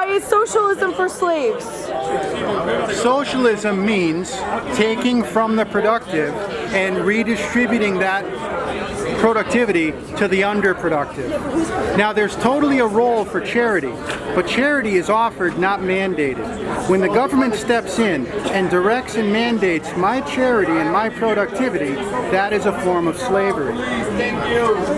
Why is socialism for slaves? Socialism means taking from the productive and redistributing that productivity to the underproductive. Now, there's totally a role for charity, but charity is offered, not mandated. When the government steps in and directs and mandates my charity and my productivity, that is a form of slavery.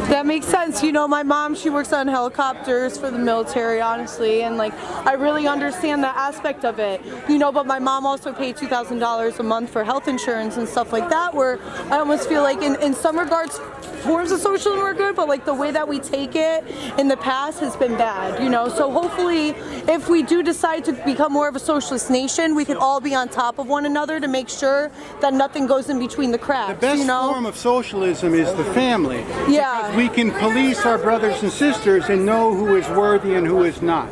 That makes sense. You know, my mom, she works on helicopters for the military, honestly, and like, I really understand that aspect of it. You know, but my mom also paid $2,000 a month for health insurance and stuff like that, where I almost feel like in some regards, forms of socialism are good, but like the way that we take it in the past has been bad, you know. So hopefully, if we do decide to become more of a socialist nation, we can all be on top of one another to make sure that nothing goes in between the cracks. The best you know? form of socialism is the family. Yeah. We can police our brothers and sisters and know who is worthy and who is not.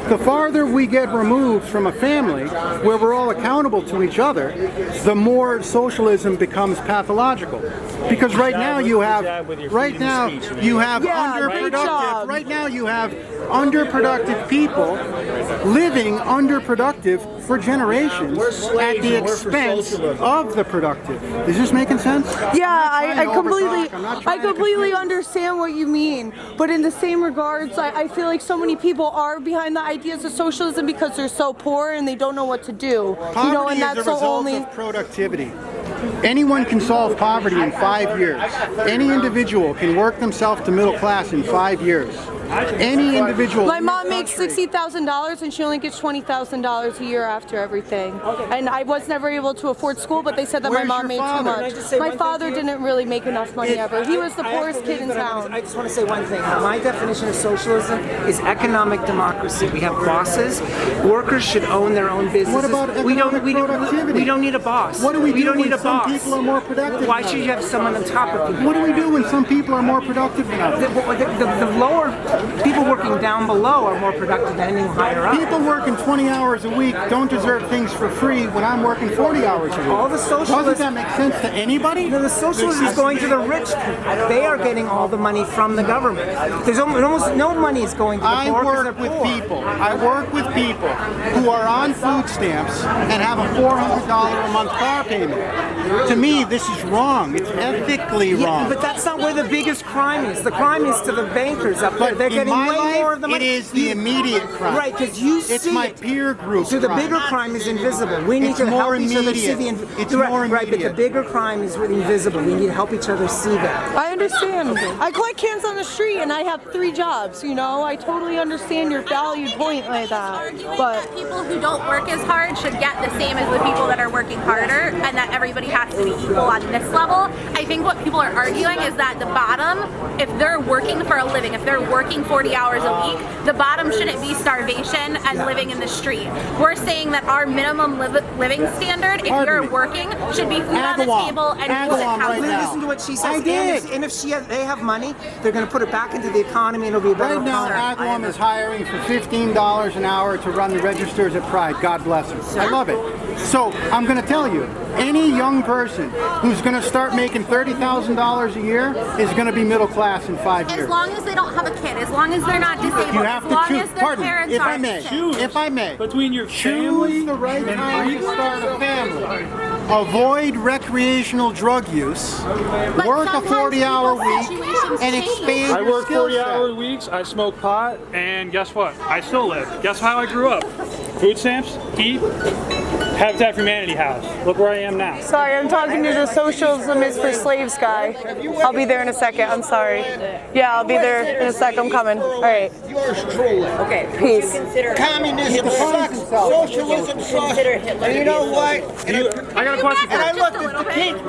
The farther we get removed from a family where we're all accountable to each other, the more socialism becomes pathological. Because right now you have underproductive people living underproductive for generations at the expense of the productive. Is this making sense? Yeah, I completely understand what you mean, but in the same regards, I feel like so many people are behind the ideas of socialism because they're so poor and they don't know what to do. Poverty you know, and that's is a result of productivity. Anyone can solve poverty in 5 years. Any individual can work themselves to middle class in 5 years. Any individual. My mom makes $60,000 and she only gets $20,000 a year after everything. And I was never able to afford school, but they said that my mom made too much. My father didn't really make enough money ever. He was the poorest kid in town. I just want to say one thing. My definition of socialism is economic democracy. We have bosses. Workers should own their own businesses. What about economic productivity? We don't need a boss. What do we do when some people are more productive? Why should you have someone on top of people? What do we do when some people are more productive than others? The lower people working down below are more productive than anyone higher up. People working 20 hours a week don't deserve things for free when I'm working 40 hours a week. All the socialists... Doesn't that make sense to anybody? No, the socialists is going to the rich people. They are getting all the money from the government. There's almost no money is going to the poor. I work with people who are on food stamps and have a $400 a month car payment. To me, this is wrong. It's ethically wrong. But that's not where the biggest crime is. The crime is to the bankers up there. They're getting way more of the money. It is the immediate crime. Right, because you see it's my peer group. So the bigger crime is invisible. We need to help each other see the right, but the bigger crime is really invisible. We need to help each other see that. I understand. I collect cans on the street and I have 3 jobs, you know? I totally understand your valued point like that. But people who don't work as hard should get the same as the people that are working harder, and that everybody has to be equal on this level. I think what people are arguing is that the bottom, if they're working for a living, if they're working 40 hours a week, the bottom shouldn't be starvation and living in the street. We're saying that our minimum living standard, if you're working, should be food on the table and decent housing. Listen to what she says. And if they have money, they're going to put it back into the economy and it'll be a better economy. Right now, Agawam is hiring for $15 an hour to run the registers at Pride. God bless her. I love it. So I'm going to tell you, any young person who's going to start making $30,000 a year is going to be middle class in 5 years. As long as they don't have a kid, as long as they're not disabled, you have as long to choose. as their parents If I may, between your choose the right time to start a family. Avoid recreational drug use. Work a 40-hour week and expand I your work skill 40-hour set. weeks, I smoke pot, and guess what? I still live. Guess how I grew up? Food stamps, heat, Habitat for Humanity house. Look where I am now. sorry, I'm talking to the socialism is for slaves guy. I'll be there in a second. I'm sorry. Yeah, I'll be there in a sec. I'm coming. All right. Yours truly. Okay. Peace. Communism sucks. Socialism sucks. And you know what? I got a question for you. And I looked at the kids.